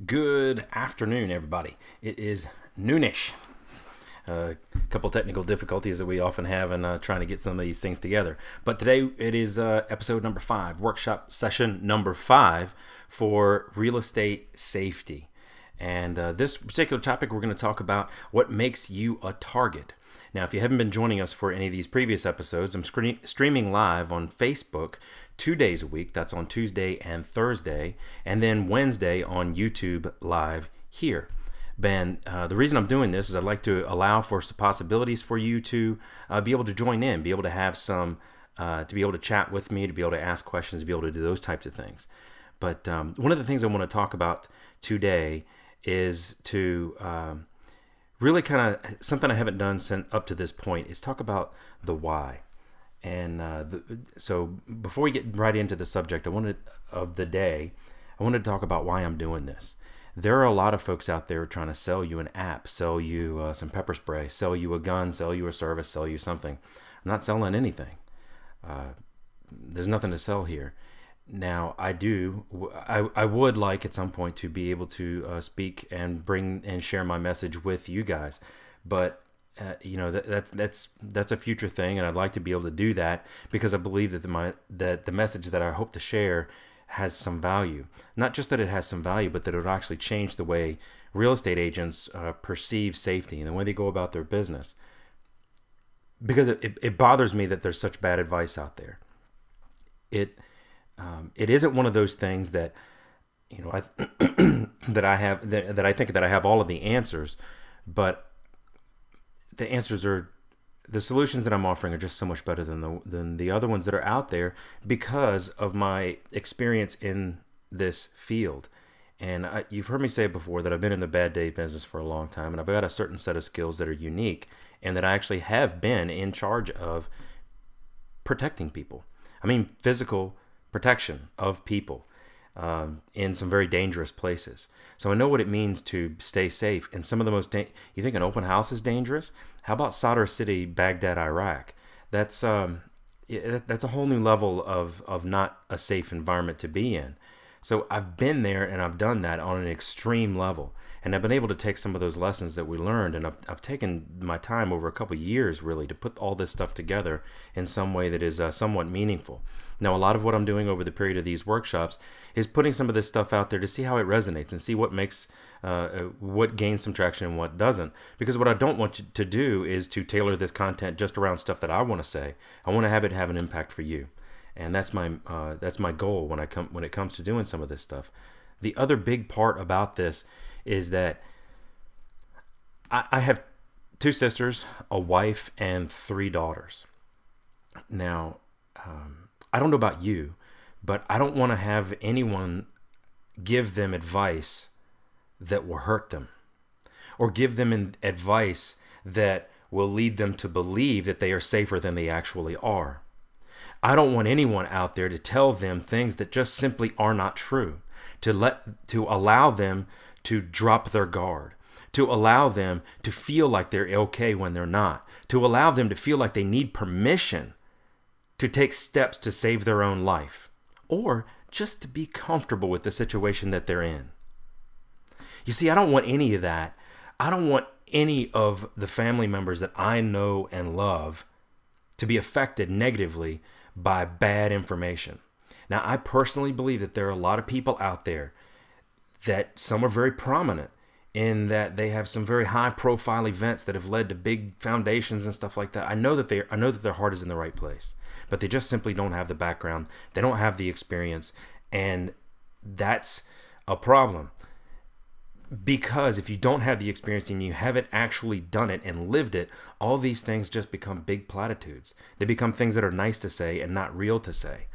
Good afternoon, everybody. It is noonish. A couple technical difficulties that we often have in trying to get some of these things together. But today it is episode number 5, workshop session number 5 for real estate safety. And this particular topic, we're going to talk about what makes you a target. Now, if you haven't been joining us for any of these previous episodes, I'm streaming live on Facebook 2 days a week. That's on Tuesday and Thursday, and then Wednesday on YouTube live here. Ben, the reason I'm doing this is I'd like to allow for some possibilities for you to be able to join in, be able to have some, to be able to chat with me, to be able to ask questions, to be able to do those types of things. But one of the things I want to talk about today is to really kind of something I haven't done since up to this point is talk about the why. And so before we get right into the subject of the day, I wanted to talk about why I'm doing this. There are a lot of folks out there trying to sell you an app, sell you some pepper spray, sell you a gun, sell you a service, sell you something. I'm not selling anything. There's nothing to sell here. Now, I would like at some point to be able to speak and bring and share my message with you guys, but you know, that's a future thing, and I'd like to be able to do that because I believe that the message that I hope to share has some value. Not just that it has some value, but that it will actually change the way real estate agents perceive safety and the way they go about their business. Because it bothers me that there's such bad advice out there. It isn't one of those things that, you know, that I think that I have all of the answers, but the answers are, the solutions that I'm offering are just so much better than the other ones that are out there because of my experience in this field. And you've heard me say it before that I've been in the bad day business for a long time, and I've got a certain set of skills that are unique, and that I actually have been in charge of protecting people. I mean, physical protection of people in some very dangerous places. So I know what it means to stay safe. And some of the most, you think an open house is dangerous? How about Sadr City, Baghdad, Iraq? That's a whole new level of not a safe environment to be in. So I've been there and I've done that on an extreme level. And I've been able to take some of those lessons that we learned, and I've taken my time over a couple of years really to put all this stuff together in some way that is somewhat meaningful. Now, a lot of what I'm doing over the period of these workshops is putting some of this stuff out there to see how it resonates and see what makes, what gains some traction and what doesn't. Because what I don't want you to do is to tailor this content just around stuff that I want to say. I want to have it have an impact for you. And that's my goal when it comes to doing some of this stuff. The other big part about this is that I have 2 sisters, a wife, and 3 daughters. Now, I don't know about you, but I don't want to have anyone give them advice that will hurt them, or give them advice that will lead them to believe that they are safer than they actually are. I don't want anyone out there to tell them things that just simply are not true, to allow them to drop their guard, to allow them to feel like they're okay when they're not, to allow them to feel like they need permission to take steps to save their own life, or just to be comfortable with the situation that they're in. You see, I don't want any of that. I don't want any of the family members that I know and love to be affected negatively by bad information. Now, I personally believe that there are a lot of people out there that some are very prominent in that they have some very high profile events that have led to big foundations and stuff like that. I know that their heart is in the right place, but they just simply don't have the background. They don't have the experience, and that's a problem. Because if you don't have the experience and you haven't actually done it and lived it, all these things just become big platitudes. They become things that are nice to say and not real to say.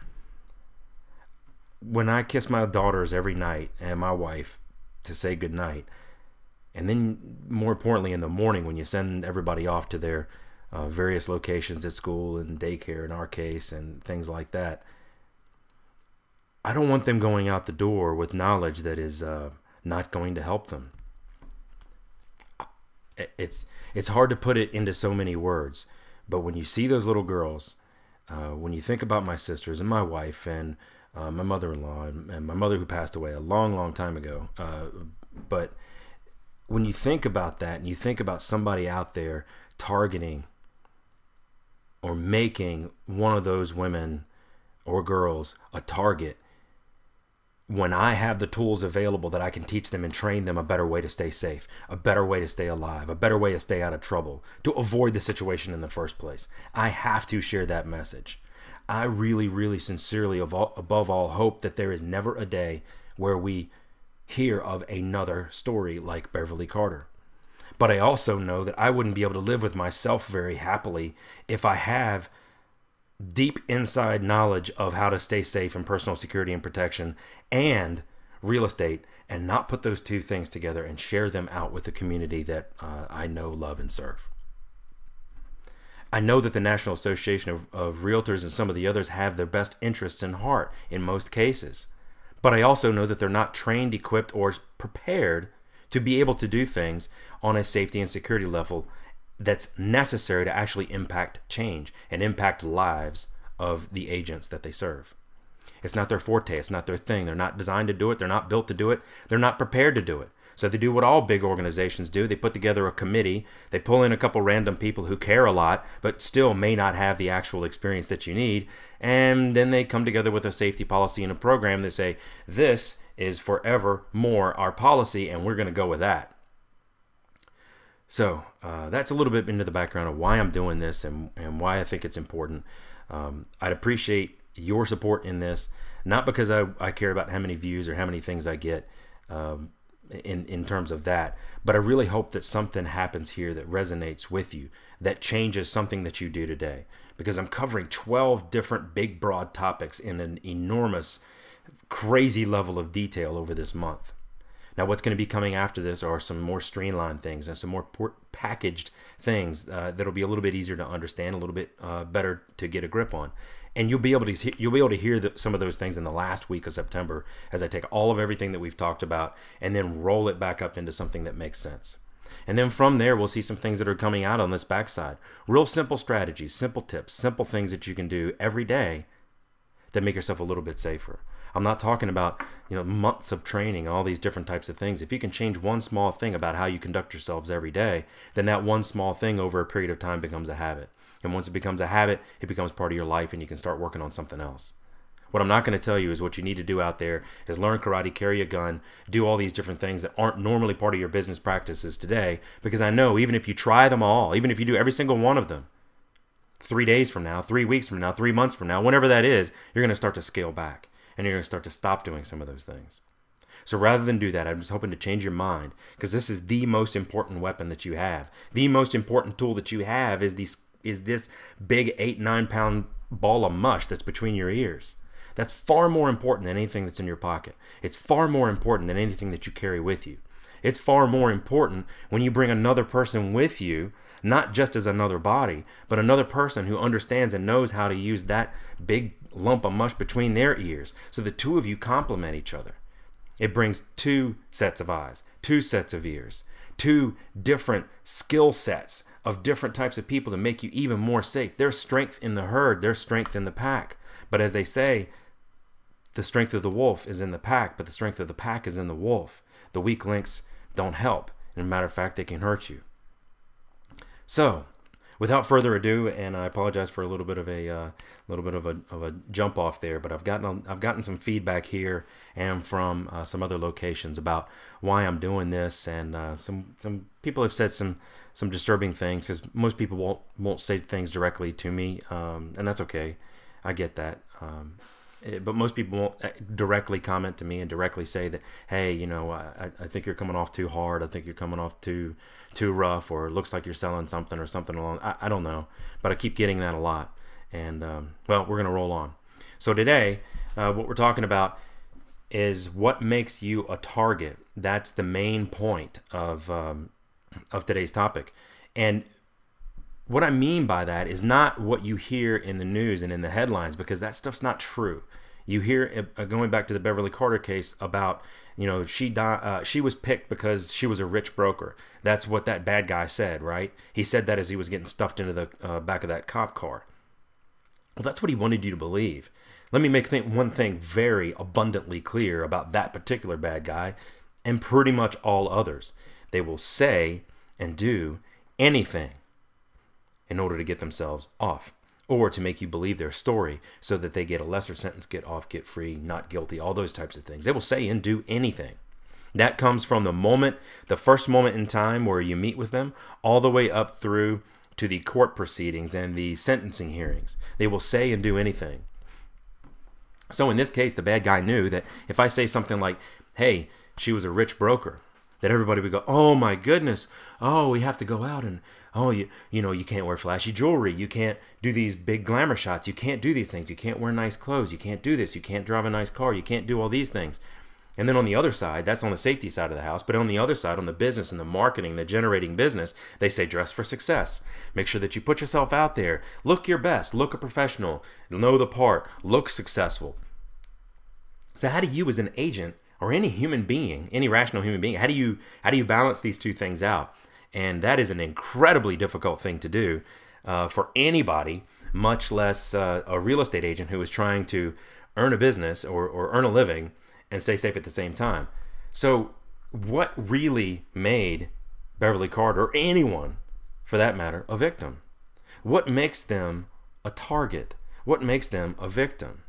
When I kiss my daughters every night and my wife to say goodnight, and then more importantly in the morning when you send everybody off to their various locations at school and daycare in our case and things like that, I don't want them going out the door with knowledge that is not going to help them. It's hard to put it into so many words, but when you see those little girls, when you think about my sisters and my wife and my mother-in-law and my mother who passed away a long, long time ago. But when you think about that and you think about somebody out there targeting or making one of those women or girls a target, when I have the tools available that I can teach them and train them a better way to stay safe, a better way to stay alive, a better way to stay out of trouble, to avoid the situation in the first place, I have to share that message. I really, really sincerely, above all, hope that there is never a day where we hear of another story like Beverly Carter. But I also know that I wouldn't be able to live with myself very happily if I have deep inside knowledge of how to stay safe in personal security and protection and real estate, and not put those two things together and share them out with the community that I know, love, and serve. I know that the National Association of Realtors and some of the others have their best interests in heart in most cases, but I also know that they're not trained, equipped, or prepared to be able to do things on a safety and security level that's necessary to actually impact change and impact lives of the agents that they serve. It's not their forte. It's not their thing. They're not designed to do it. They're not built to do it. They're not prepared to do it. So they do what all big organizations do. They put together a committee. They pull in a couple random people who care a lot, but still may not have the actual experience that you need. And then they come together with a safety policy and a program that say, this is forever more our policy, and we're going to go with that. So that's a little bit into the background of why I'm doing this and why I think it's important. I'd appreciate your support in this, not because I care about how many views or how many things I get in terms of that, but I really hope that something happens here that resonates with you, that changes something that you do today, because I'm covering 12 different big, broad topics in an enormous, crazy level of detail over this month. Now, what's going to be coming after this are some more streamlined things and some more packaged things that'll be a little bit easier to understand, a little bit better to get a grip on. And you'll be able to hear some of those things in the last week of September as I take all of everything that we've talked about and then roll it back up into something that makes sense. And then from there, we'll see some things that are coming out on this backside. Real simple strategies, simple tips, simple things that you can do every day that make yourself a little bit safer. I'm not talking about, months of training, all these different types of things. If you can change one small thing about how you conduct yourselves every day, then that one small thing over a period of time becomes a habit. And once it becomes a habit, it becomes part of your life and you can start working on something else. What I'm not going to tell you is what you need to do out there is learn karate, carry a gun, do all these different things that aren't normally part of your business practices today, because I know even if you try them all, even if you do every single one of them, 3 days from now, 3 weeks from now, 3 months from now, whenever that is, you're going to start to scale back and you're going to start to stop doing some of those things. So rather than do that, I'm just hoping to change your mind, because this is the most important weapon that you have. The most important tool that you have is this big 8-9 pound ball of mush that's between your ears. That's far more important than anything that's in your pocket. It's far more important than anything that you carry with you. It's far more important when you bring another person with you, not just as another body, but another person who understands and knows how to use that big lump of mush between their ears, so the two of you complement each other. It brings two sets of eyes, two sets of ears, two different skill sets of different types of people to make you even more safe. There's strength in the herd, there's strength in the pack. But as they say, the strength of the wolf is in the pack, but the strength of the pack is in the wolf. The weak links don't help. As a matter of fact, they can hurt you. So, without further ado, and I apologize for a little bit of a jump off there, but I've gotten some feedback here and from some other locations about why I'm doing this, and some people have said some disturbing things, because most people won't say things directly to me, and that's okay. I get that. But most people won't directly comment to me and directly say that, hey, I think you're coming off too hard. I think you're coming off too rough, or it looks like you're selling something or something along. I don't know, but I keep getting that a lot. And well, we're gonna roll on. So today, what we're talking about is what makes you a target. That's the main point of today's topic. And what I mean by that is not what you hear in the news and in the headlines, because that stuff's not true. You hear, going back to the Beverly Carter case, about, she was picked because she was a rich broker. That's what that bad guy said, right? He said that as he was getting stuffed into the back of that cop car. Well, that's what he wanted you to believe. Let me make one thing very abundantly clear about that particular bad guy and pretty much all others. They will say and do anything in order to get themselves off, or to make you believe their story so that they get a lesser sentence, get off, get free, not guilty, all those types of things. They will say and do anything. That comes from the first moment in time where you meet with them, all the way up through to the court proceedings and the sentencing hearings. They will say and do anything. So in this case, the bad guy knew that if I say something like, hey, she was a rich broker, that everybody would go, oh my goodness, oh, we have to go out and, oh, you know, you can't wear flashy jewelry, you can't do these big glamour shots, you can't do these things, you can't wear nice clothes, you can't do this, you can't drive a nice car, you can't do all these things. And then on the other side, that's on the safety side of the house, but on the other side, on the business and the marketing, the generating business, they say dress for success. Make sure that you put yourself out there. Look your best. Look a professional. Know the part. Look successful. So how do you as an agent or any human being, any rational human being, how do you balance these two things out? And that is an incredibly difficult thing to do for anybody, much less a real estate agent who is trying to earn a business or earn a living and stay safe at the same time. So what really made Beverly Carter, or anyone for that matter, a victim? What makes them a target? What makes them a victim?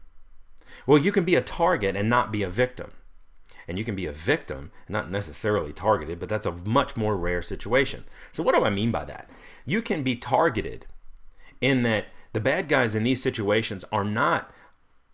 Well, you can be a target and not be a victim. And you can be a victim, not necessarily targeted, but that's a much more rare situation. So what do I mean by that? You can be targeted in that the bad guys in these situations are not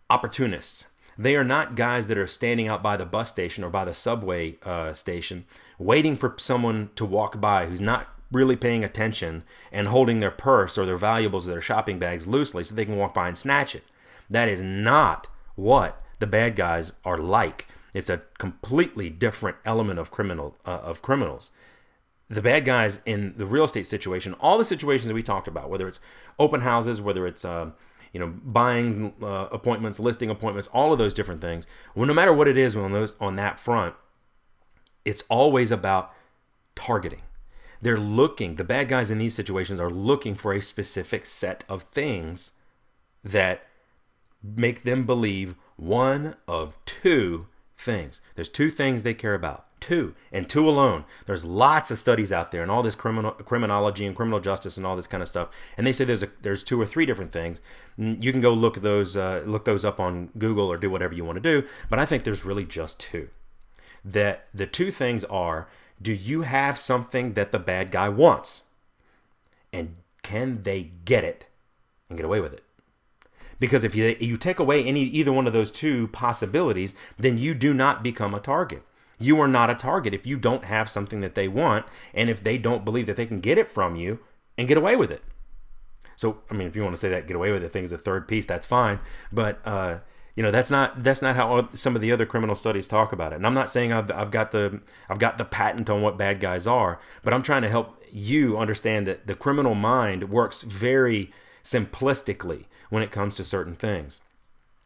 opportunists. They are not guys that are standing out by the bus station or by the subway station waiting for someone to walk by who's not really paying attention and holding their purse or their valuables or their shopping bags loosely so they can walk by and snatch it. That is not what the bad guys are like. It's a completely different element of criminals. The bad guys in the real estate situation, all the situations that we talked about, whether it's open houses, whether it's buying appointments, listing appointments, all of those different things. Well, no matter what it is on that front, it's always about targeting. They're looking, the bad guys in these situations are looking for a specific set of things that make them believe one of two things. There's two things they care about. Two, and two alone. There's lots of studies out there and all this criminology and criminal justice and all this kind of stuff. And they say there's two or three different things. You can go look those up on Google or do whatever you want to do. But I think there's really just two. That the two things are, do you have something that the bad guy wants? And can they get it and get away with it? Because if you take away either one of those two possibilities, then you do not become a target. You are not a target if you don't have something that they want and if they don't believe that they can get it from you and get away with it. So, I mean, if you want to say that get away with it thing is the third piece, that's fine. But, that's not how some of the other criminal studies talk about it. And I'm not saying I've got the patent on what bad guys are, but I'm trying to help you understand that the criminal mind works very simplistically when it comes to certain things.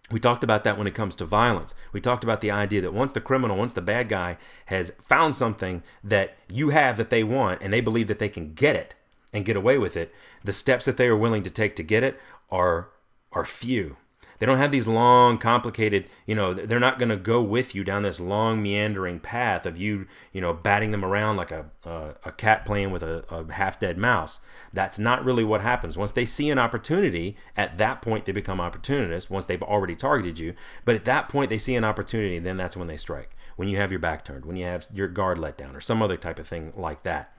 We talked about that when it comes to violence. We talked about the idea that once the bad guy has found something that you have that they want and they believe that they can get it and get away with it, the steps that they are willing to take to get it are few. They don't have these long, complicated, they're not going to go with you down this long, meandering path of you batting them around like a cat playing with a half-dead mouse. That's not really what happens. Once they see an opportunity, at that point they become opportunists, once they've already targeted you. But at that point they see an opportunity, then that's when they strike. When you have your back turned, when you have your guard let down, or some other type of thing like that.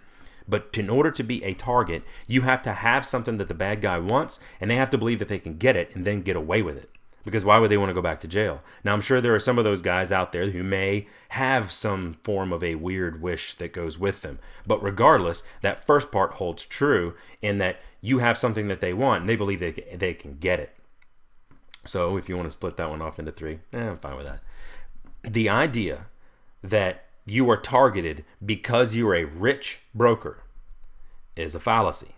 But in order to be a target, you have to have something that the bad guy wants, and they have to believe that they can get it and then get away with it. Because why would they want to go back to jail? Now, I'm sure there are some of those guys out there who may have some form of a weird wish that goes with them. But regardless, that first part holds true in that you have something that they want, and they believe they can get it. So if you want to split that one off into three, I'm fine with that. The idea that you are targeted because you're a rich broker is a fallacy.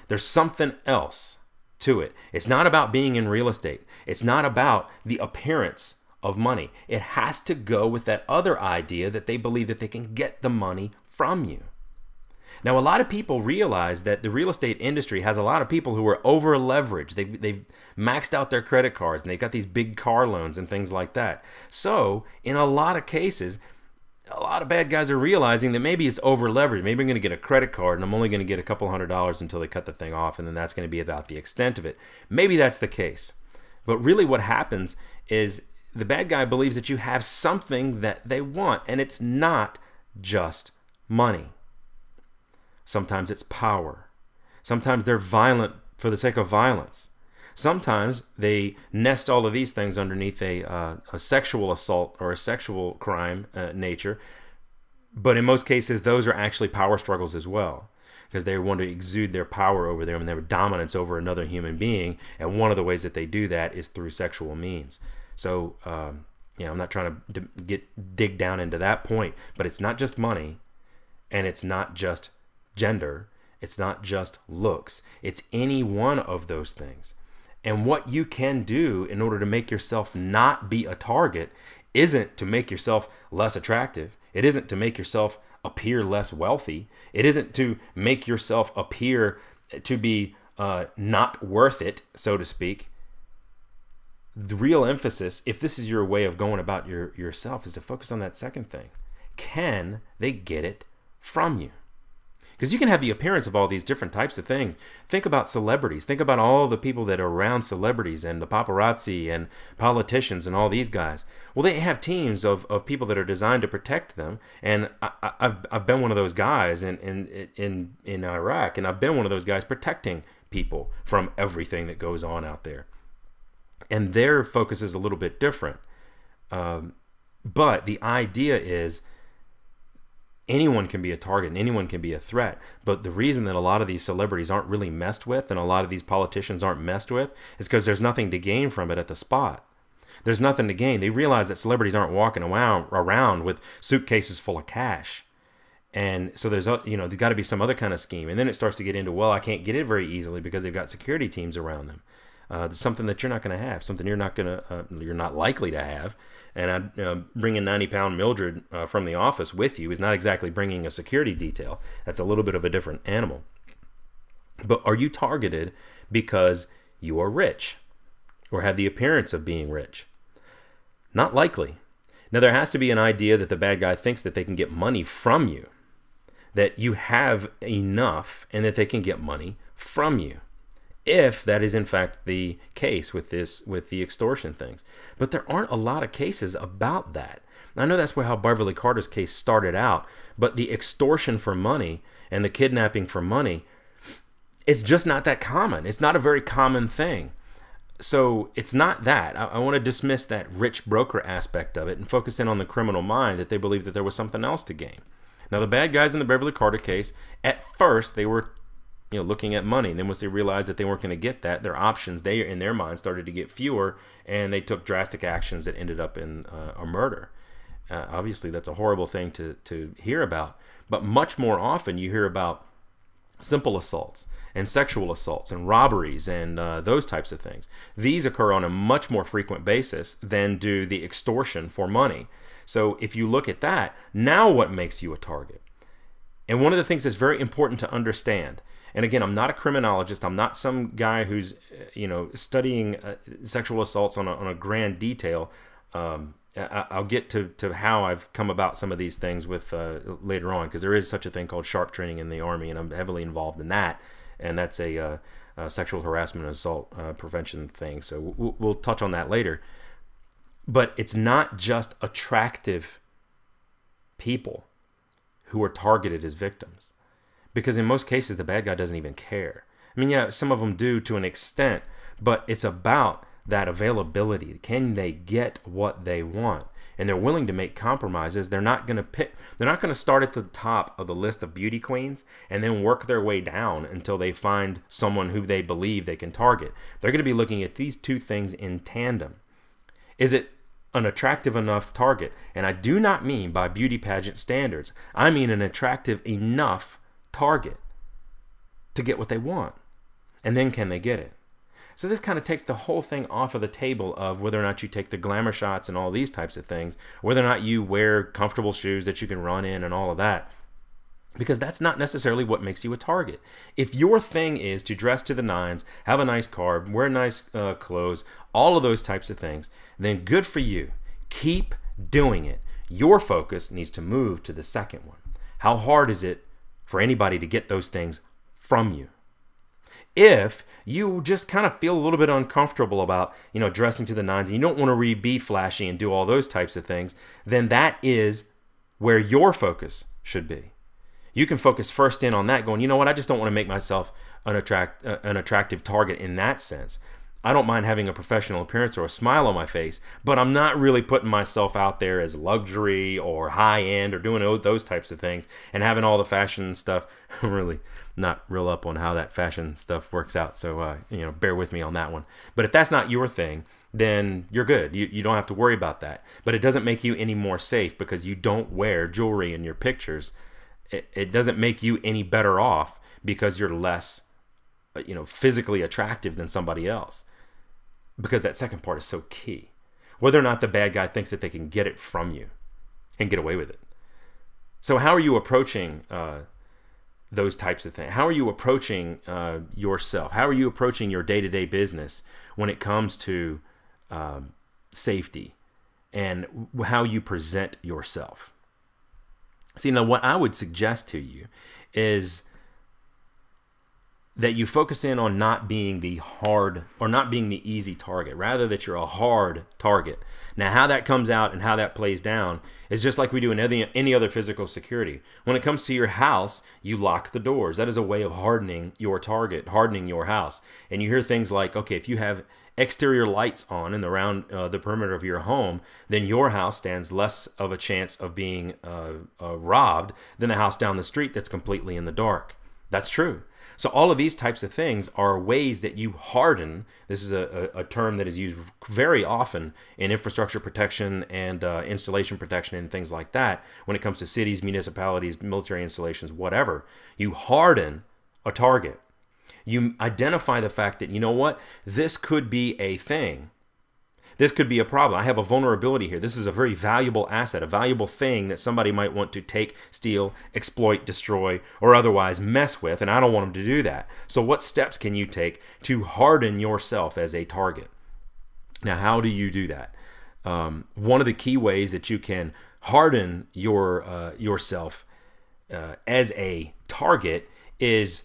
There's something else to it. It's not about being in real estate. It's not about the appearance of money. It has to go with that other idea that they believe that they can get the money from you. Now, a lot of people realize that the real estate industry has a lot of people who are over leveraged. They've maxed out their credit cards and they've got these big car loans and things like that. So in a lot of cases, a lot of bad guys are realizing that maybe it's over leveraged. Maybe I'm going to get a credit card and I'm only going to get a couple $100s until they cut the thing off, and then that's going to be about the extent of it. Maybe that's the case. But really what happens is the bad guy believes that you have something that they want, and it's not just money. Sometimes it's power. Sometimes they're violent for the sake of violence. Sometimes they nest all of these things underneath a sexual assault or a sexual crime nature. But in most cases, those are actually power struggles as well, because they want to exude their power over them and their dominance over another human being. And one of the ways that they do that is through sexual means. So, I'm not trying to dig down into that point, but it's not just money, and it's not just gender, it's not just looks, it's any one of those things. And what you can do in order to make yourself not be a target isn't to make yourself less attractive. It isn't to make yourself appear less wealthy. It isn't to make yourself appear to be not worth it, so to speak. The real emphasis, if this is your way of going about yourself, is to focus on that second thing. Can they get it from you? Because you can have the appearance of all these different types of things. Think about celebrities. Think about all the people that are around celebrities and the paparazzi and politicians and all these guys. Well, they have teams of people that are designed to protect them. And I've been one of those guys in Iraq, and I've been one of those guys protecting people from everything that goes on out there. And their focus is a little bit different. But the idea is, anyone can be a target and anyone can be a threat. But the reason that a lot of these celebrities aren't really messed with and a lot of these politicians aren't messed with is because there's nothing to gain from it at the spot. There's nothing to gain. They realize that celebrities aren't walking around with suitcases full of cash. And so there's got to be some other kind of scheme. And then it starts to get into, well, I can't get it very easily because they've got security teams around them. There's something that you're not going to have, something you're not likely to have. And bringing 90-pound Mildred from the office with you is not exactly bringing a security detail. That's a little bit of a different animal. But are you targeted because you are rich or have the appearance of being rich? Not likely. Now, there has to be an idea that the bad guy thinks that they can get money from you, that you have enough and that they can get money from you, if that is in fact the case with the extortion things. But there aren't a lot of cases about that. I know that's how Beverly Carter's case started out, but the extortion for money and the kidnapping for money, it's just not that common. It's not a very common thing. So it's not that. I want to dismiss that rich broker aspect of it and focus in on the criminal mind, that they believe that there was something else to gain. Now, the bad guys in the Beverly Carter case, at first they were looking at money. And then once they realized that they weren't going to get that, their options, in their mind, started to get fewer, and they took drastic actions that ended up in a murder. Obviously, that's a horrible thing to hear about. But much more often, you hear about simple assaults and sexual assaults and robberies and those types of things. These occur on a much more frequent basis than do the extortion for money. So if you look at that, now what makes you a target? And one of the things that's very important to understand, and again, I'm not a criminologist. I'm not some guy who's, studying sexual assaults on a grand detail. I'll get to how I've come about some of these things with later on, because there is such a thing called sharp training in the Army, and I'm heavily involved in that. And that's a sexual harassment and assault prevention thing. So we'll touch on that later. But it's not just attractive people who are targeted as victims. Because in most cases, the bad guy doesn't even care. I mean, yeah, some of them do to an extent, but it's about that availability. Can they get what they want? And they're willing to make compromises. They're not going to start at the top of the list of beauty queens and then work their way down until they find someone who they believe they can target. They're going to be looking at these two things in tandem. Is it an attractive enough target? And I do not mean by beauty pageant standards. I mean an attractive enough target to get what they want. And then can they get it? So this kind of takes the whole thing off of the table of whether or not you take the glamour shots and all these types of things, whether or not you wear comfortable shoes that you can run in and all of that. because that's not necessarily what makes you a target. If your thing is to dress to the nines, have a nice car, wear nice clothes, all of those types of things, then good for you. Keep doing it. Your focus needs to move to the second one. How hard is it for anybody to get those things from you? If you just kind of feel a little bit uncomfortable about, dressing to the nines, and you don't want to be flashy and do all those types of things, then that is where your focus should be. You can focus first in on that, going, you know what, I just don't want to make myself an attractive target in that sense. I don't mind having a professional appearance or a smile on my face, but I'm not really putting myself out there as luxury or high end or doing those types of things and having all the fashion stuff. I'm really not real up on how that fashion stuff works out, so bear with me on that one. But if that's not your thing, then you're good. You don't have to worry about that. But it doesn't make you any more safe because you don't wear jewelry in your pictures. It doesn't make you any better off because you're less, physically attractive than somebody else. Because that second part is so key. Whether or not the bad guy thinks that they can get it from you and get away with it. So how are you approaching those types of things? How are you approaching yourself? How are you approaching your day-to-day business when it comes to safety and how you present yourself? See, now what I would suggest to you is that you focus in on not being the hard or not being the easy target, rather that you're a hard target. Now, how that comes out and how that plays down is just like we do in any other physical security. When it comes to your house, you lock the doors. That is a way of hardening your target, hardening your house. And you hear things like, okay, if you have exterior lights on and around the perimeter of your home, then your house stands less of a chance of being robbed than the house down the street that's completely in the dark. That's true. So all of these types of things are ways that you harden. This is a term that is used very often in infrastructure protection and installation protection and things like that. When it comes to cities, municipalities, military installations, whatever, you harden a target. You identify the fact that, you know what, this could be a thing. This could be a problem. I have a vulnerability here. This is a very valuable asset, a valuable thing that somebody might want to take, steal, exploit, destroy, or otherwise mess with, and I don't want them to do that. So what steps can you take to harden yourself as a target? Now, how do you do that? One of the key ways that you can harden yourself as a target is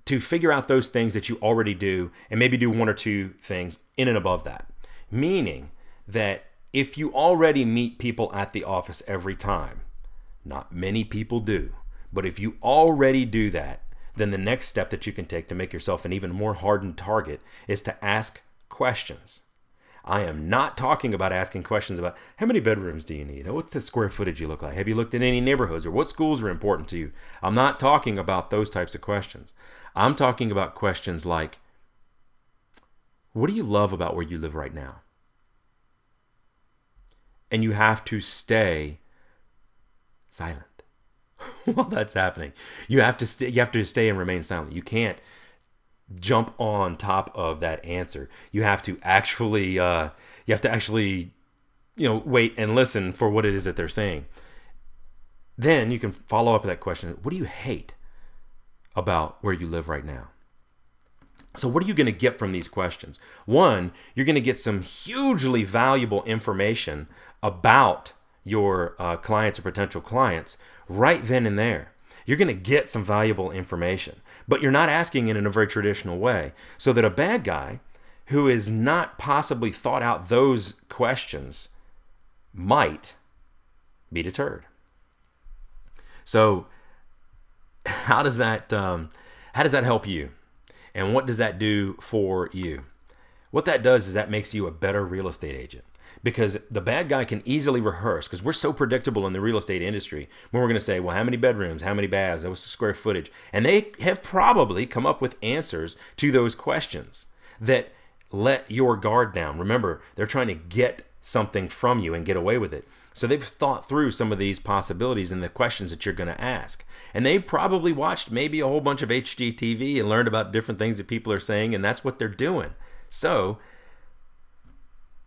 to figure out those things that you already do and maybe do one or two things in and above that. Meaning that if you already meet people at the office every time, not many people do, but if you already do that, then the next step that you can take to make yourself an even more hardened target is to ask questions. I am not talking about asking questions about how many bedrooms do you need? Or what's the square footage you look like? Have you looked at any neighborhoods? Or what schools are important to you? I'm not talking about those types of questions. I'm talking about questions like, what do you love about where you live right now? And you have to stay silent while that's happening. You have to stay and remain silent. You can't jump on top of that answer. You have to actually wait and listen for what it is that they're saying. Then you can follow up with that question. What do you hate about where you live right now? So what are you going to get from these questions? One, you're going to get some hugely valuable information about your clients or potential clients right then and there. You're going to get some valuable information, but you're not asking it in a very traditional way, so that a bad guy who has not possibly thought out those questions might be deterred. So how does that help you? And what does that do for you? What that does is that makes you a better real estate agent, because the bad guy can easily rehearse, because we're so predictable in the real estate industry when we're going to say, well, how many bedrooms, how many baths, what's the square footage? And they have probably come up with answers to those questions that let your guard down. Remember, they're trying to get something from you and get away with it. So they've thought through some of these possibilities and the questions that you're going to ask. And they probably watched maybe a whole bunch of HGTV and learned about different things that people are saying, and that's what they're doing. So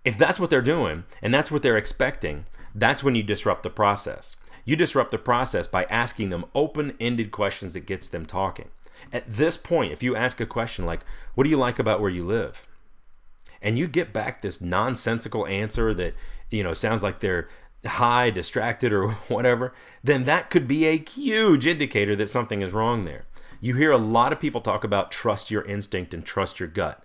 if that's what they're doing and that's what they're expecting, that's when you disrupt the process. You disrupt the process by asking them open-ended questions that gets them talking. At this point, if you ask a question like, what do you like about where you live? And you get back this nonsensical answer that, sounds like they're high, distracted, or whatever, then that could be a huge indicator that something is wrong there. You hear a lot of people talk about trust your instinct and trust your gut.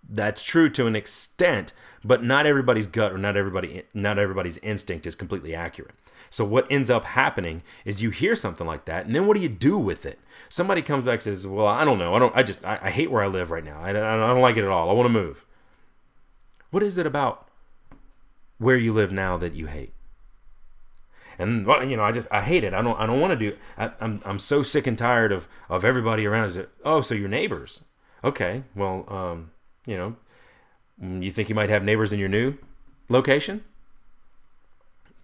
That's true to an extent, but not everybody's gut or not everybody's instinct is completely accurate. So what ends up happening is you hear something like that, and then what do you do with it? Somebody comes back and says, well, I don't know. I hate where I live right now. I don't like it at all. I want to move. What is it about where you live now that you hate? And I hate it. I don't want to do it. I'm so sick and tired of everybody around. Oh, so your neighbors? Okay, well, you think you might have neighbors in your new location?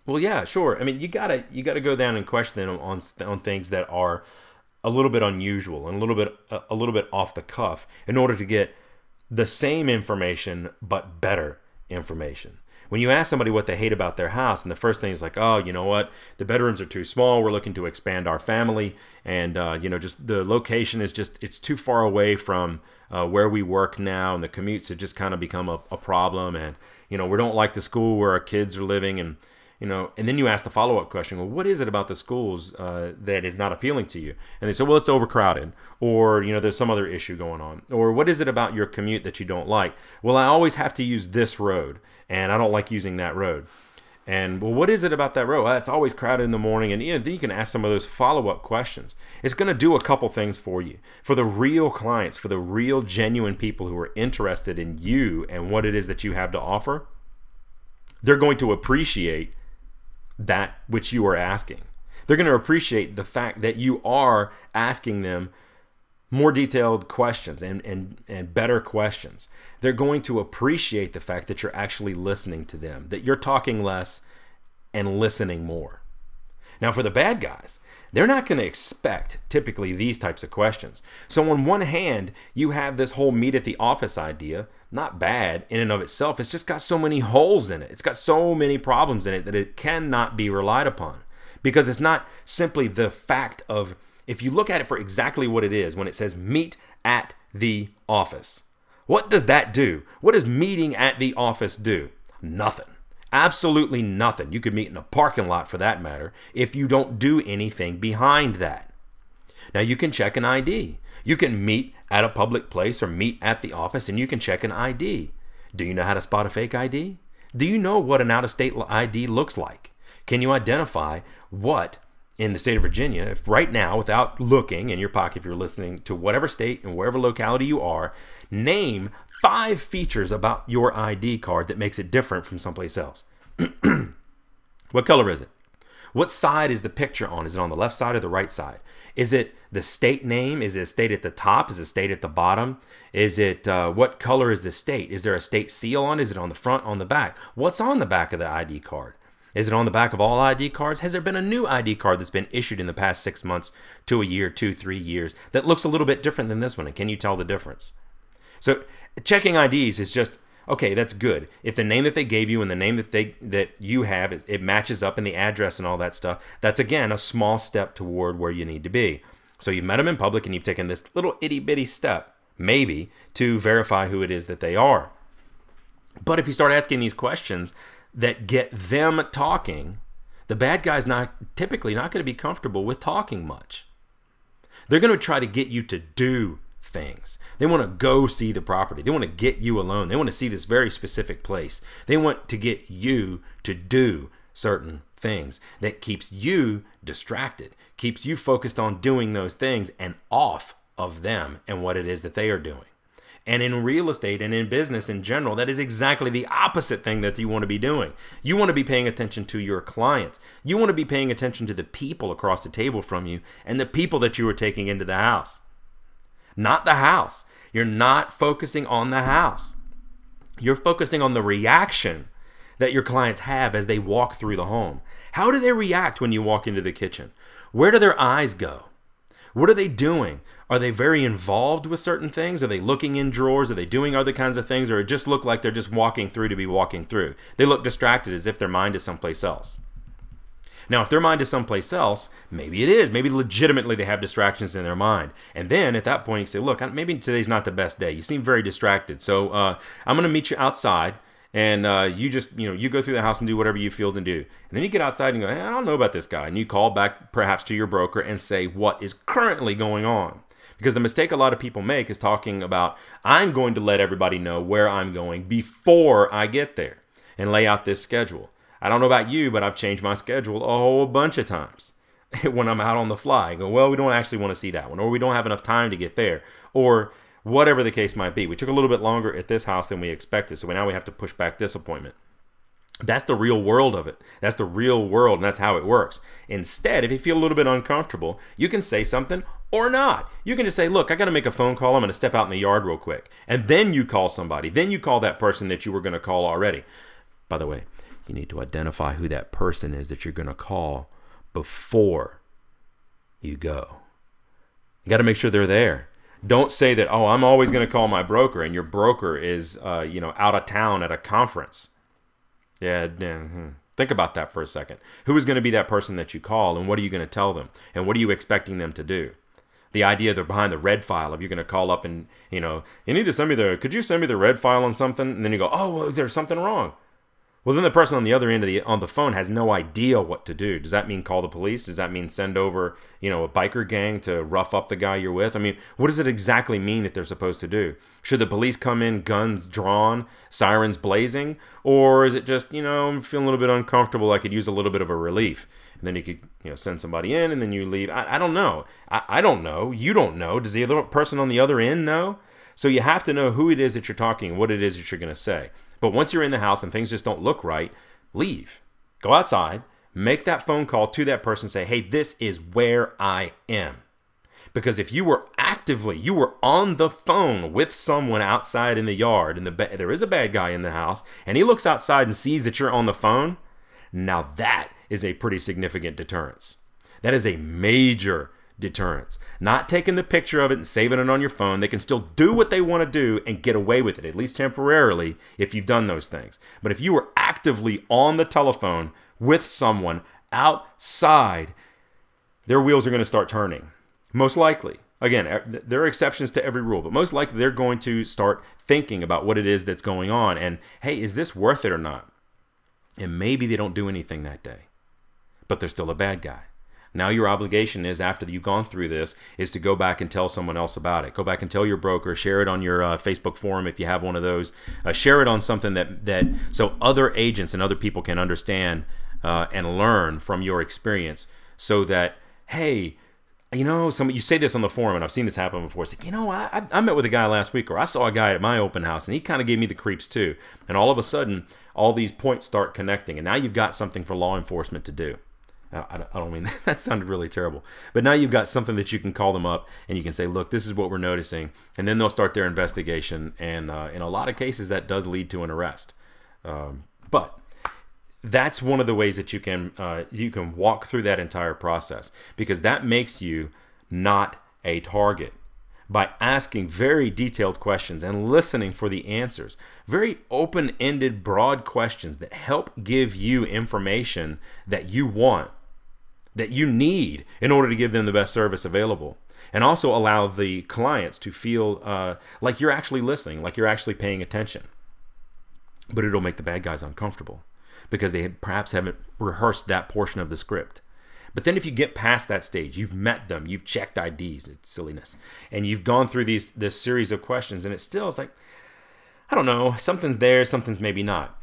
Well, yeah, sure. I mean, you gotta go down and question them on things that are a little bit unusual and a little bit off the cuff in order to get the same information but better information. When you ask somebody what they hate about their house, and the first thing is like, oh, you know what, the bedrooms are too small, we're looking to expand our family, and just the location is it's too far away from where we work now, and the commutes have just kind of become a problem, and we don't like the school where our kids are living, and then you ask the follow-up question, well, what is it about the schools that is not appealing to you? And they say, well, it's overcrowded, or there's some other issue going on, or what is it about your commute that you don't like? Well, I always have to use this road, and I don't like using that road. And well, what is it about that road? Well, it's always crowded in the morning, and then you can ask some of those follow-up questions. It's going to do a couple things for you. For the real clients, for the real genuine people who are interested in you and what it is that you have to offer, they're going to appreciate that which you are asking. They're going to appreciate the fact that you are asking them more detailed questions and better questions. They're going to appreciate the fact that you're actually listening to them, that you're talking less and listening more. Now, for the bad guys, they're not going to expect typically these types of questions. So on one hand, you have this whole meet at the office idea, not bad in and of itself. It's just got so many holes in it. It's got so many problems in it that it cannot be relied upon, because it's not simply the fact of, if you look at it for exactly what it is, when it says meet at the office, what does that do? What does meeting at the office do? Nothing. Absolutely nothing. You could meet in a parking lot for that matter if you don't do anything behind that. Now, you can check an ID. You can meet at a public place or meet at the office and you can check an ID. Do you know how to spot a fake ID? Do you know what an out-of-state ID looks like? Can you identify what in the state of Virginia, if right now, without looking in your pocket, if you're listening to whatever state and wherever locality you are, name 5 features about your ID card that makes it different from someplace else. What color is it? What side is the picture on? Is it on the left side or the right side? Is it the state name? Is it a state at the top? Is it a state at the bottom? Is it, what color is the state? Is there a state seal on? Is it on the front, on the back? What's on the back of the ID card? Is it on the back of all ID cards? Has there been a new ID card that's been issued in the past 6 months to a year, 2, 3 years that looks a little bit different than this one? And can you tell the difference? So checking IDs is just, okay, that's good. If the name that they gave you and the name that you have, it matches up in the address and all that stuff, that's again a small step toward where you need to be. So you've met them in public and you've taken this little itty bitty step, maybe, to verify who it is that they are. But if you start asking these questions that get them talking, the bad guy's typically not going to be comfortable with talking much. They're going to try to get you to do things. They want to go see the property. They want to get you alone. They want to see this very specific place. They want to get you to do certain things that keeps you distracted, keeps you focused on doing those things and off of them and what it is that they are doing. And in real estate and in business in general, that is exactly the opposite thing that you want to be doing. You want to be paying attention to your clients. You want to be paying attention to the people across the table from you and the people that you are taking into the house. Not the house. You're not focusing on the house. You're focusing on the reaction that your clients have as they walk through the home. How do they react when you walk into the kitchen? Where do their eyes go? What are they doing? Are they very involved with certain things? Are they looking in drawers? Are they doing other kinds of things? Or it just look like they're just walking through to be walking through? They look distracted as if their mind is someplace else. Now, if their mind is someplace else, maybe it is. Maybe legitimately they have distractions in their mind. And then at that point, you say, look, maybe today's not the best day. You seem very distracted. So I'm going to meet you outside. And you go through the house and do whatever you feel to do. And then you get outside and go, hey, I don't know about this guy. And you call back perhaps to your broker and say what is currently going on. Because the mistake a lot of people make is talking about, I'm going to let everybody know where I'm going before I get there and lay out this schedule. I don't know about you, but I've changed my schedule a whole bunch of times when I'm out on the fly. I go, well, we don't actually want to see that one, or we don't have enough time to get there, or whatever the case might be. We took a little bit longer at this house than we expected, so now we have to push back this appointment. That's the real world of it. That's the real world, and that's how it works. Instead, if you feel a little bit uncomfortable, you can say something or not. You can just say, look, I got to make a phone call. I'm going to step out in the yard real quick. And then you call somebody. Then you call that person that you were going to call already. By the way, you need to identify who that person is that you're going to call before you go. You got to make sure they're there. Don't say that, oh, I'm always going to call my broker, and your broker is, out of town at a conference. Yeah, think about that for a second. Who is going to be that person that you call, and what are you going to tell them, and what are you expecting them to do? The idea they're behind the red file, if you're going to call up and, you need to send me could you send me the red file on something? And then you go, oh, well, there's something wrong. Well, then the person on the other end on the phone has no idea what to do. Does that mean call the police? Does that mean send over, a biker gang to rough up the guy you're with? I mean, what does it exactly mean that they're supposed to do? Should the police come in, guns drawn, sirens blazing? Or is it just, I'm feeling a little bit uncomfortable, I could use a little bit of a relief? And then you could, send somebody in and then you leave. I don't know. I don't know. You don't know. Does the other person on the other end know? So you have to know who it is that you're talking, what it is that you're going to say. But once you're in the house and things just don't look right, leave. Go outside, make that phone call to that person, say, hey, this is where I am. Because if you were on the phone with someone outside in the yard, and there is a bad guy in the house, and he looks outside and sees that you're on the phone, now that is a pretty significant deterrence. That is a major deterrence. Not taking the picture of it and saving it on your phone. They can still do what they want to do and get away with it, at least temporarily, if you've done those things. But if you were actively on the telephone with someone outside, their wheels are going to start turning. Most likely. Again, there are exceptions to every rule, but most likely they're going to start thinking about what it is that's going on and, hey, is this worth it or not? And maybe they don't do anything that day, but they're still a bad guy. Now your obligation is, after you've gone through this, is to go back and tell someone else about it. Go back and tell your broker. Share it on your Facebook forum if you have one of those. Share it on something that so other agents and other people can understand and learn from your experience. So that, hey, you say this on the forum, and I've seen this happen before. It's like, I met with a guy last week, or I saw a guy at my open house, and he kind of gave me the creeps too. And all of a sudden, all these points start connecting, and now you've got something for law enforcement to do. I don't mean that sounded really terrible, but now you've got something that you can call them up and you can say, look, this is what we're noticing, and then they'll start their investigation, and in a lot of cases that does lead to an arrest. But that's one of the ways that you can walk through that entire process, because that makes you not a target. By asking very detailed questions and listening for the answers. Very open-ended, broad questions that help give you information that you want, that you need in order to give them the best service available. And also allow the clients to feel like you're actually listening, like you're actually paying attention. But it'll make the bad guys uncomfortable because they perhaps haven't rehearsed that portion of the script. But then if you get past that stage, you've met them, you've checked IDs, it's silliness, and you've gone through this series of questions, and it's like, I don't know, something's there, something's maybe not.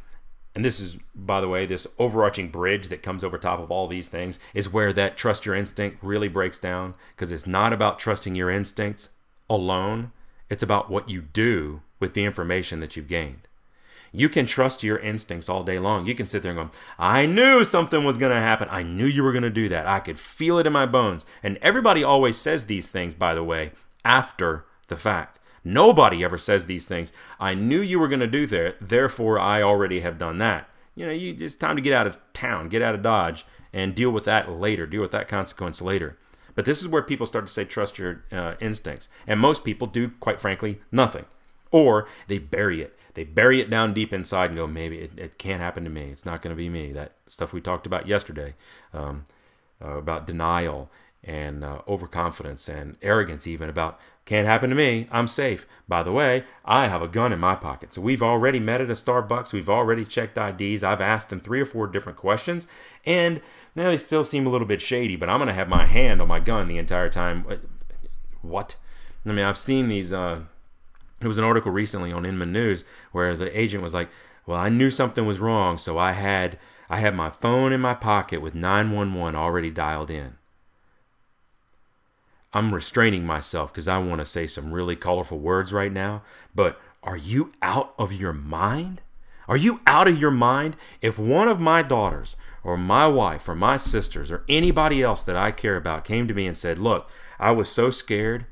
And this is, by the way, this overarching bridge that comes over top of all these things is where that trust your instinct really breaks down, because it's not about trusting your instincts alone. It's about what you do with the information that you've gained. You can trust your instincts all day long. You can sit there and go, I knew something was going to happen. I knew you were going to do that. I could feel it in my bones. And everybody always says these things, by the way, after the fact. Nobody ever says these things. I knew you were going to do that, therefore I already have done that. It's time to get out of town, get out of Dodge, and deal with that later, deal with that consequence later. But this is where people start to say trust your instincts. And most people do, quite frankly, nothing. Or they bury it. They bury it down deep inside and go, maybe it can't happen to me. It's not going to be me. That stuff we talked about yesterday, about denial and overconfidence and arrogance, even about can't happen to me. I'm safe. By the way, I have a gun in my pocket. So we've already met at a Starbucks. We've already checked IDs. I've asked them 3 or 4 different questions, and now they still seem a little bit shady, but I'm going to have my hand on my gun the entire time. What? I mean, I've seen these. There was an article recently on Inman News where the agent was like, well, I knew something was wrong, so I had my phone in my pocket with 911 already dialed in. I'm restraining myself because I want to say some really colorful words right now, but are you out of your mind? Are you out of your mind? If one of my daughters or my wife or my sisters or anybody else that I care about came to me and said, look, I was so scared,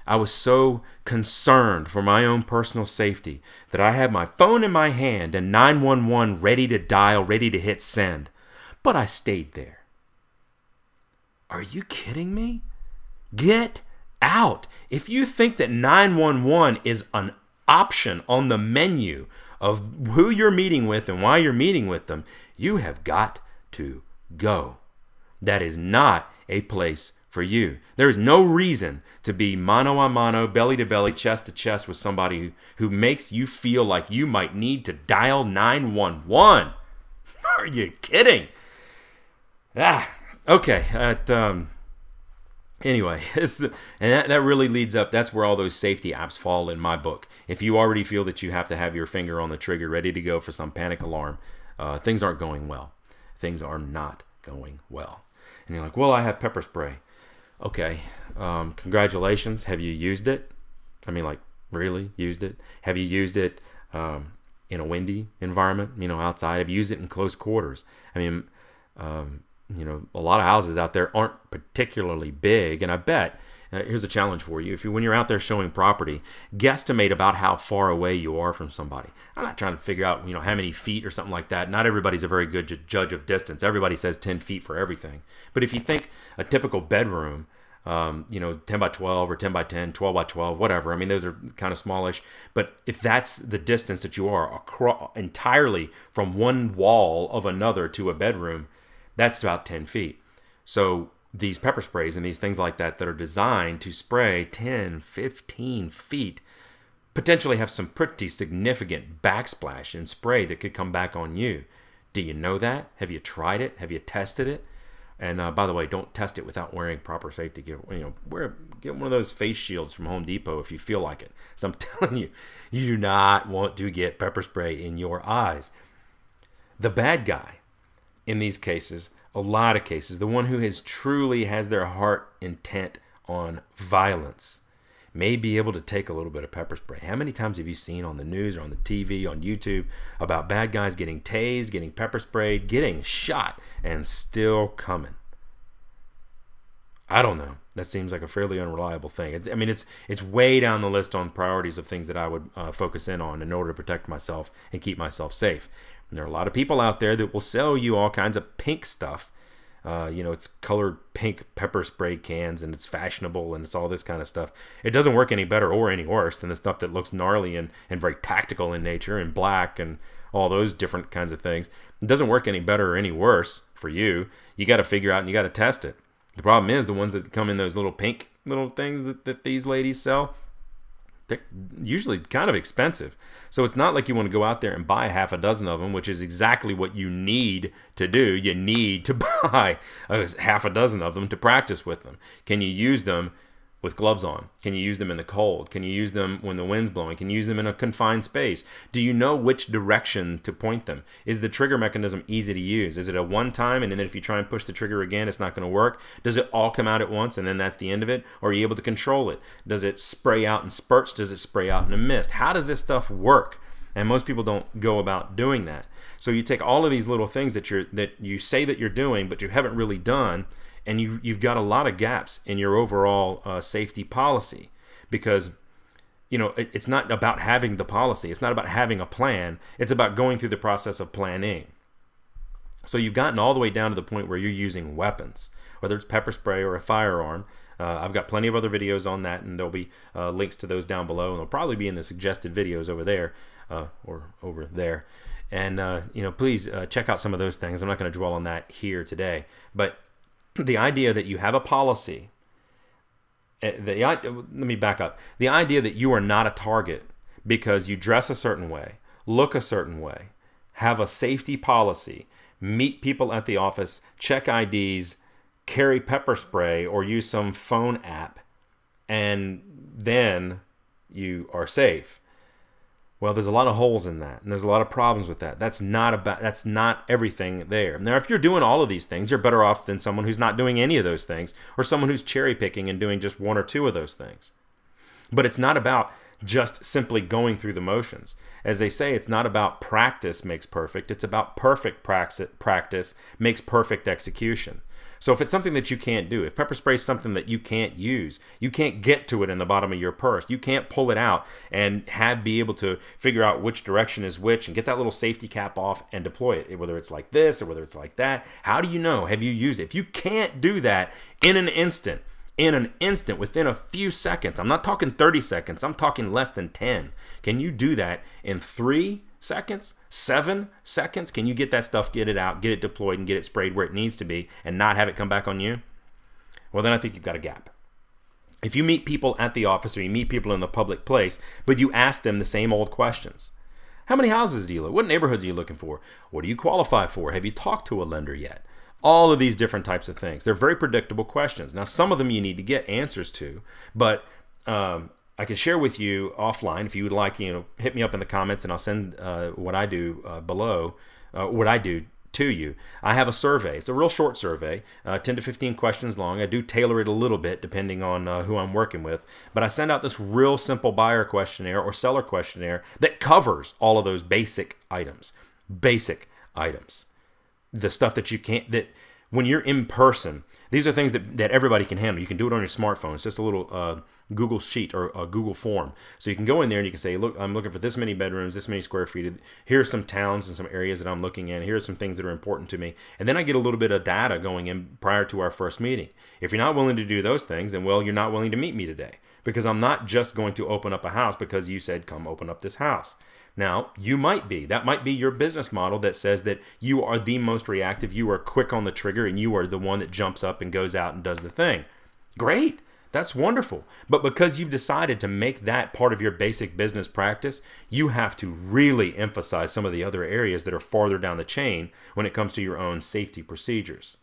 I was so concerned for my own personal safety that I had my phone in my hand and 911 ready to dial, ready to hit send, but I stayed there. Are you kidding me? Get out. If you think that 911 is an option on the menu of who you're meeting with and why you're meeting with them, you have got to go. That is not a place for you. There is no reason to be mano a mano, belly to belly, chest to chest with somebody who makes you feel like you might need to dial 911. Are you kidding? Okay. Anyway, and that really leads up. That's where all those safety apps fall in my book. If you already feel that you have to have your finger on the trigger ready to go for some panic alarm, things aren't going well. Things are not going well. And you're like, well, I have pepper spray. Okay, congratulations. Have you used it? I mean, like, really used it? Have you used it in a windy environment, outside? Have you used it in close quarters? I mean, a lot of houses out there aren't particularly big, and I bet, here's a challenge for you. When you're out there showing property, guesstimate about how far away you are from somebody. I'm not trying to figure out, how many feet or something like that. Not everybody's a very good judge of distance. Everybody says 10 feet for everything. But if you think a typical bedroom, 10 by 12 or 10 by 10, 12 by 12, whatever. I mean, those are kind of smallish. But if that's the distance that you are entirely from one wall of another to a bedroom, that's about 10 feet. So these pepper sprays and these things like that are designed to spray 10, 15 feet, potentially have some pretty significant backsplash and spray that could come back on you. Do you know that? Have you tried it? Have you tested it? And by the way, don't test it without wearing proper safety gear. Get one of those face shields from Home Depot if you feel like it. So I'm telling you, you do not want to get pepper spray in your eyes. The bad guy in these cases, a lot of cases, the one who truly has their heart intent on violence may be able to take a little bit of pepper spray. How many times have you seen on the news or on the TV, on YouTube, about bad guys getting tased, getting pepper sprayed, getting shot, and still coming? I don't know. That seems like a fairly unreliable thing. It's way down the list on priorities of things that I would focus in on in order to protect myself and keep myself safe. And there are a lot of people out there that will sell you all kinds of pink stuff. It's colored pink pepper spray cans, and it's fashionable, and it's all this kind of stuff. It doesn't work any better or any worse than the stuff that looks gnarly and very tactical in nature, and black and all those different kinds of things. It doesn't work any better or any worse for you. You got to figure out and you got to test it. The problem is the ones that come in those little pink little things that these ladies sell, they're usually kind of expensive. So it's not like you want to go out there and buy half a dozen of them, which is exactly what you need to do. You need to buy half a dozen of them to practice with them. Can you use them with gloves on? Can you use them in the cold? Can you use them when the wind's blowing? Can you use them in a confined space? Do you know which direction to point them? Is the trigger mechanism easy to use? Is it a one time, and then if you try and push the trigger again, it's not going to work? Does it all come out at once and then that's the end of it? Or are you able to control it? Does it spray out in spurts? Does it spray out in a mist? How does this stuff work? And most people don't go about doing that. So you take all of these little things that you say that you're doing, but you haven't really done, and you've got a lot of gaps in your overall safety policy, because it's not about having the policy. It's not about having a plan. It's about going through the process of planning. So you've gotten all the way down to the point where you're using weapons, whether it's pepper spray or a firearm, I've got plenty of other videos on that, and there'll be links to those down below, and they'll probably be in the suggested videos over there or over there. And please check out some of those things. I'm not going to dwell on that here today, but the idea that you have a policy, let me back up. The idea that you are not a target because you dress a certain way, look a certain way, have a safety policy, meet people at the office, check IDs, carry pepper spray, or use some phone app, and then you are safe. Well, there's a lot of holes in that, and there's a lot of problems with that. That's not everything there. Now, if you're doing all of these things, you're better off than someone who's not doing any of those things, or someone who's cherry picking and doing just one or two of those things. But it's not about just simply going through the motions. As they say, it's not about practice makes perfect. It's about perfect practice makes perfect execution. So if it's something that you can't do, if pepper spray is something that you can't use, you can't get to it in the bottom of your purse, you can't pull it out and be able to figure out which direction is which and get that little safety cap off and deploy it, whether it's like this or whether it's like that. How do you know? Have you used it? If you can't do that in an instant, within a few seconds, I'm not talking 30 seconds, I'm talking less than 10. Can you do that in 3 seconds, 7 seconds? Can you get that stuff, get it out, get it deployed, and get it sprayed where it needs to be and not have it come back on you? Well, then I think you've got a gap. If you meet people at the office or you meet people in the public place, but you ask them the same old questions. How many houses do you live? What neighborhoods are you looking for? What do you qualify for? Have you talked to a lender yet? All of these different types of things. They're very predictable questions. Now, some of them you need to get answers to, but I can share with you offline if you would like. Hit me up in the comments, and I'll send what I do below, what I do to you. I have a survey. It's a real short survey, 10 to 15 questions long. I do tailor it a little bit depending on who I'm working with, but I send out this real simple buyer questionnaire or seller questionnaire that covers all of those basic items. The stuff that you can't, that when you're in person, these are things that everybody can handle. You can do it on your smartphone. It's just a little Google sheet or a Google form. So you can go in there and you can say, look, I'm looking for this many bedrooms, this many square feet. Here are some towns and some areas that I'm looking at. Here are some things that are important to me. And then I get a little bit of data going in prior to our first meeting. If you're not willing to do those things, then, well, you're not willing to meet me today, because I'm not just going to open up a house because you said, come open up this house. Now, you might be. That might be your business model that says that you are the most reactive, you are quick on the trigger, and you are the one that jumps up and goes out and does the thing. Great. That's wonderful. But because you've decided to make that part of your basic business practice, you have to really emphasize some of the other areas that are farther down the chain when it comes to your own safety procedures.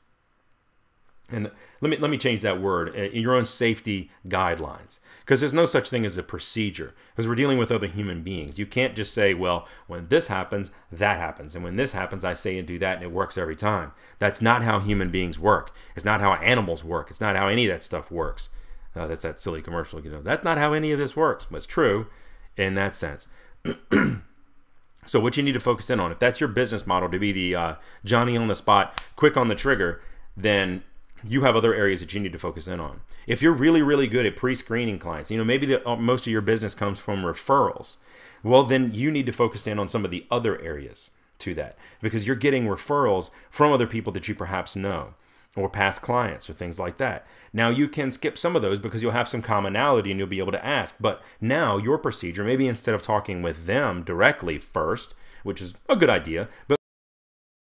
And let me change that word, your own safety guidelines, because there's no such thing as a procedure, because we're dealing with other human beings. You can't just say, well, when this happens, that happens. And when this happens, I say and do that, and it works every time. That's not how human beings work. It's not how animals work. It's not how any of that stuff works. That's that silly commercial. That's not how any of this works, but it's true in that sense. So what you need to focus in on, if that's your business model, to be the Johnny on the spot, quick on the trigger, then you have other areas that you need to focus in on. If you're really, really good at pre-screening clients, maybe most of your business comes from referrals, well, then you need to focus in on some of the other areas to that, because you're getting referrals from other people that you perhaps know, or past clients or things like that. Now, you can skip some of those because you'll have some commonality and you'll be able to ask. But now your procedure, maybe instead of talking with them directly first, which is a good idea, but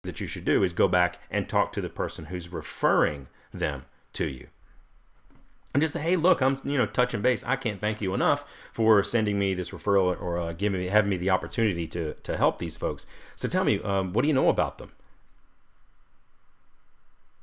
that you should do is go back and talk to the person who's referring them to you. And just say, hey, look, I'm touching base. I can't thank you enough for sending me this referral or having me the opportunity to help these folks. So tell me, what do you know about them?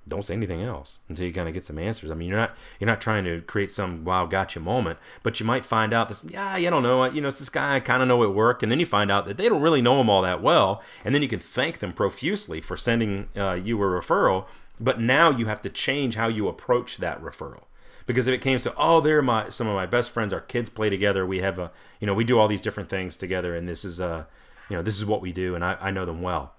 Don't say anything else until you kind of get some answers. I mean, you're not trying to create some wow gotcha moment, but you might find out this, you don't know, it's this guy I kind of know at work, and then you find out that they don't really know him all that well, and then you can thank them profusely for sending you a referral, but now you have to change how you approach that referral. Because if it came to, oh, they're some of my best friends, our kids play together, we have we do all these different things together, and this is this is what we do, and I know them well.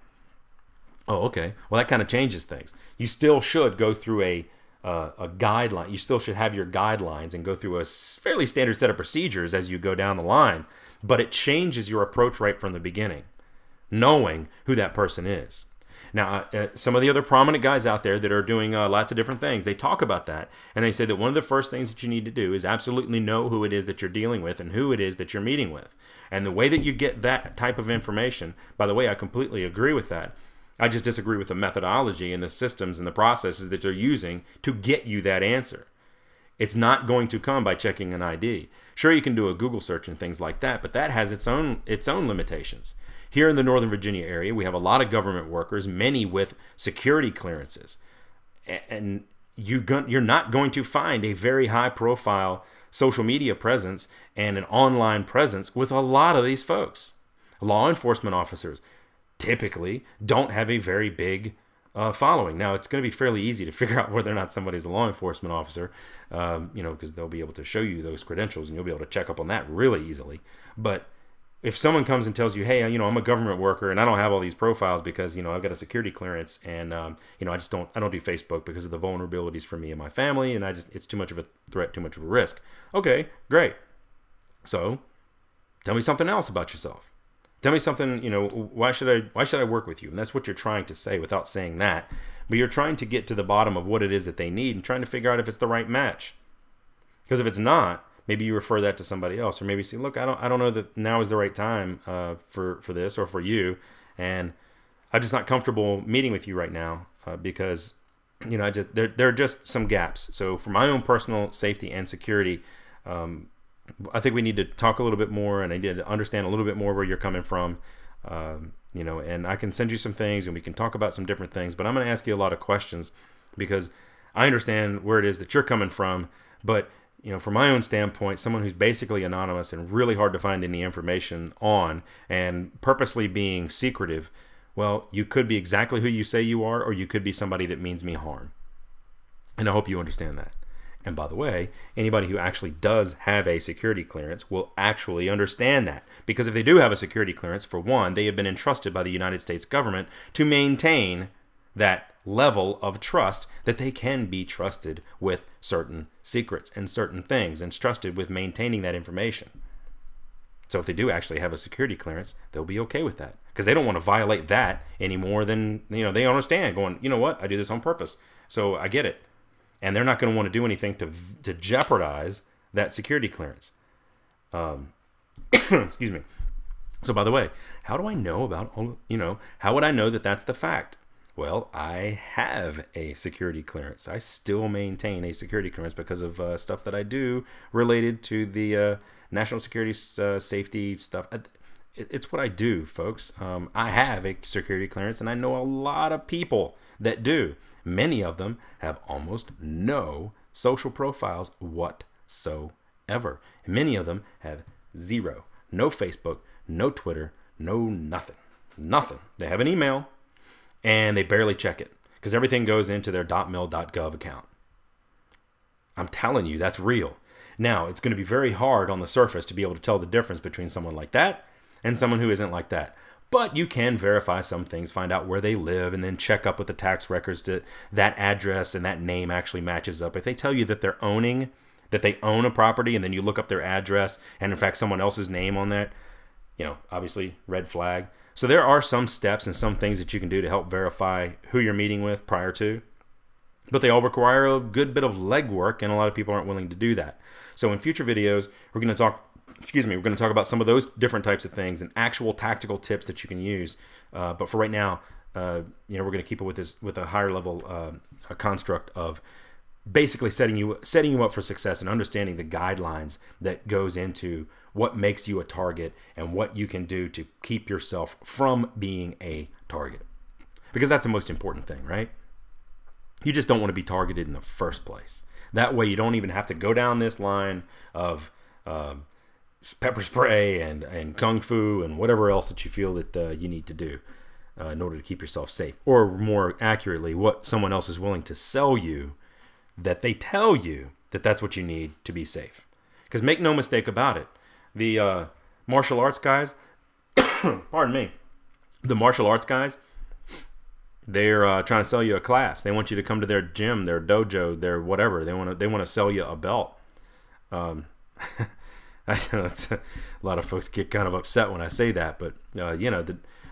Oh, okay. Well, that kind of changes things. You still should go through a guideline. You still should have your guidelines and go through a fairly standard set of procedures as you go down the line, but it changes your approach right from the beginning, knowing who that person is. Now, some of the other prominent guys out there that are doing lots of different things, they talk about that, and they say that one of the first things that you need to do is absolutely know who it is that you're dealing with and who it is that you're meeting with. And the way that you get that type of information, by the way, I completely agree with that. I just disagree with the methodology and the systems and the processes that they're using to get you that answer. It's not going to come by checking an ID. Sure, you can do a Google search and things like that, but that has its own limitations. Here in the Northern Virginia area, we have a lot of government workers, many with security clearances. And you're not going to find a very high-profile social media presence and an online presence with a lot of these folks. Law enforcement officers typically don't have a very big following. Now, it's going to be fairly easy to figure out whether or not somebody's a law enforcement officer, because they'll be able to show you those credentials and you'll be able to check up on that really easily. But if someone comes and tells you, hey, I'm a government worker and I don't have all these profiles because, I've got a security clearance and, I don't do Facebook because of the vulnerabilities for me and my family, and it's too much of a threat, too much of a risk. Okay, great. So tell me something else about yourself. Tell me something, why should I work with you? And that's what you're trying to say without saying that. But you're trying to get to the bottom of what it is that they need and trying to figure out if it's the right match. Because if it's not, maybe you refer that to somebody else, or maybe say, look, I don't know that now is the right time for this or for you, and I'm just not comfortable meeting with you right now because there are just some gaps. So for my own personal safety and security, I think we need to talk a little bit more, and I need to understand a little bit more where you're coming from. And I can send you some things, and we can talk about some different things. But I'm going to ask you a lot of questions because I understand where it is that you're coming from, but from my own standpoint, someone who's basically anonymous and really hard to find any information on and purposely being secretive, well, you could be exactly who you say you are, or you could be somebody that means me harm. And I hope you understand that. And by the way, anybody who actually does have a security clearance will actually understand that. Because if they do have a security clearance, for one, they have been entrusted by the United States government to maintain that level of trust that they can be trusted with certain secrets and certain things, and trusted with maintaining that information. So if they do actually have a security clearance, they'll be okay with that because they don't want to violate that any more than, they understand going, you know what, I do this on purpose. So I get it. And they're not going to want to do anything to jeopardize that security clearance. Excuse me. So by the way, how do I know about, how would I know that that's the fact? Well, I have a security clearance. I still maintain a security clearance because of stuff that I do related to the national security safety stuff. It's what I do, folks. I have a security clearance, and I know a lot of people that do. Many of them have almost no social profiles whatsoever. And many of them have zero. No Facebook, no Twitter, no nothing. Nothing. They have an email, and they barely check it because everything goes into their .mil.gov account. I'm telling you, that's real. Now, it's going to be very hard on the surface to be able to tell the difference between someone like that and someone who isn't like that. But you can verify some things, find out where they live, and then check up with the tax records that that address and that name actually matches up. If they tell you that they own a property, and then you look up their address, and in fact someone else's name on that, obviously red flag. So there are some steps and some things that you can do to help verify who you're meeting with prior to. But they all require a good bit of legwork, and a lot of people aren't willing to do that. So in future videos, we're going to talk about some of those different types of things and actual tactical tips that you can use. But for right now, we're going to keep it with a higher level a construct of basically setting you up for success and understanding the guidelines that goes into what makes you a target and what you can do to keep yourself from being a target. Because that's the most important thing, right? You just don't want to be targeted in the first place. That way you don't even have to go down this line of pepper spray and kung fu and whatever else that you feel that you need to do in order to keep yourself safe. Or more accurately, what someone else is willing to sell you, that they tell you that that's what you need to be safe. Because make no mistake about it, the martial arts guys, pardon me, the martial arts guys, they're trying to sell you a class. They want you to come to their gym, their dojo, their whatever. They want to sell you a belt. I know a lot of folks get kind of upset when I say that, but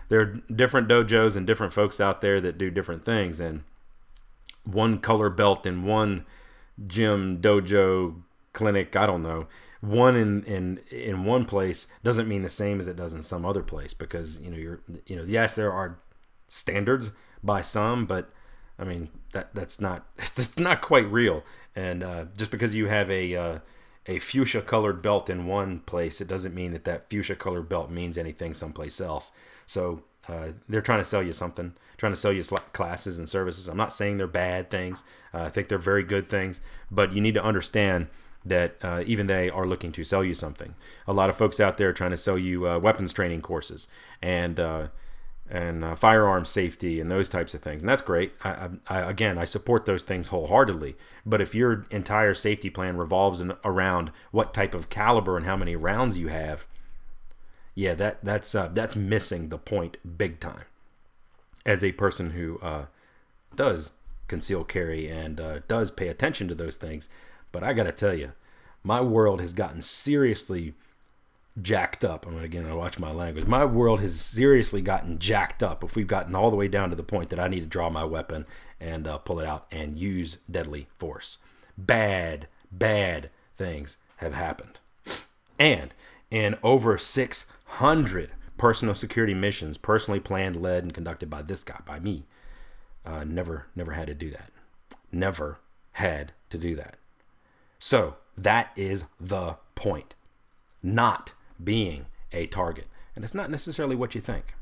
there are different dojos and different folks out there that do different things, and one color belt in one gym, dojo, clinic, I don't know, one in one place doesn't mean the same as it does in some other place, because yes, there are standards by some, but I mean that's not it's not quite real. And just because you have a fuchsia colored belt in one place, it doesn't mean that fuchsia colored belt means anything someplace else. So they're trying to sell you something, trying to sell you classes and services. I'm not saying they're bad things. I think they're very good things, but you need to understand that even they are looking to sell you something. A lot of folks out there are trying to sell you weapons training courses and firearm safety and those types of things, and that's great. Again, I support those things wholeheartedly. But if your entire safety plan revolves around what type of caliber and how many rounds you have, yeah, that's missing the point big time. As a person who does conceal carry and does pay attention to those things, but I gotta tell you, my world has gotten seriously jacked up. I watch my language. My world has seriously gotten jacked up if we've gotten all the way down to the point that I need to draw my weapon and pull it out and use deadly force. Bad things have happened. And in over 600 personal security missions, personally planned, led, and conducted by this guy, by me, never had to do that. Never had to do that. So that is the point. Not being a target. And it's not necessarily what you think.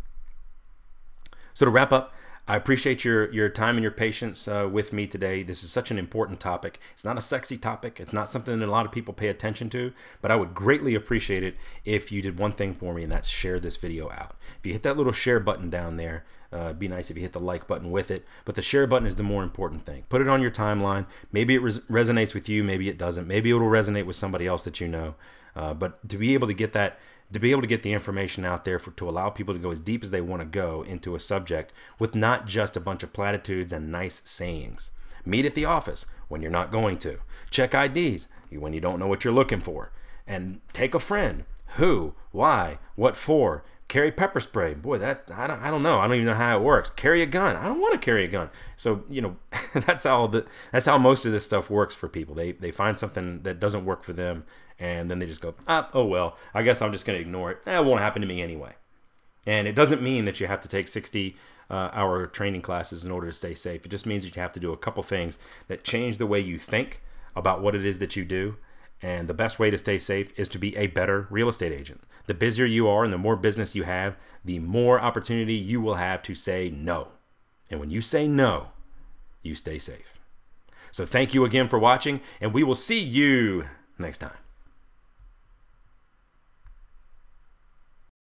So to wrap up, I appreciate your time and your patience with me today. This is such an important topic. It's not a sexy topic. It's not something that a lot of people pay attention to, but I would greatly appreciate it if you did one thing for me, and that's share this video out. If you hit that little share button down there, it'd be nice if you hit the like button with it, but the share button is the more important thing. Put it on your timeline. Maybe it resonates with you, maybe it doesn't. Maybe it'll resonate with somebody else that you know. But to be able to get the information out there to allow people to go as deep as they want to go into a subject with not just a bunch of platitudes and nice sayings. Meet at the office when you're not going to. Check IDs when you don't know what you're looking for. And take a friend. Who, why, what for. Carry pepper spray. Boy, I don't know. I don't even know how it works. Carry a gun. I don't want to carry a gun. So, that's how most of this stuff works for people. They find something that doesn't work for them, and then they just go, oh well, I guess I'm just going to ignore it. It won't happen to me anyway. And it doesn't mean that you have to take 60-hour training classes in order to stay safe. It just means that you have to do a couple things that change the way you think about what it is that you do. And the best way to stay safe is to be a better real estate agent. The busier you are and the more business you have, the more opportunity you will have to say no. And when you say no, you stay safe. So thank you again for watching, and we will see you next time.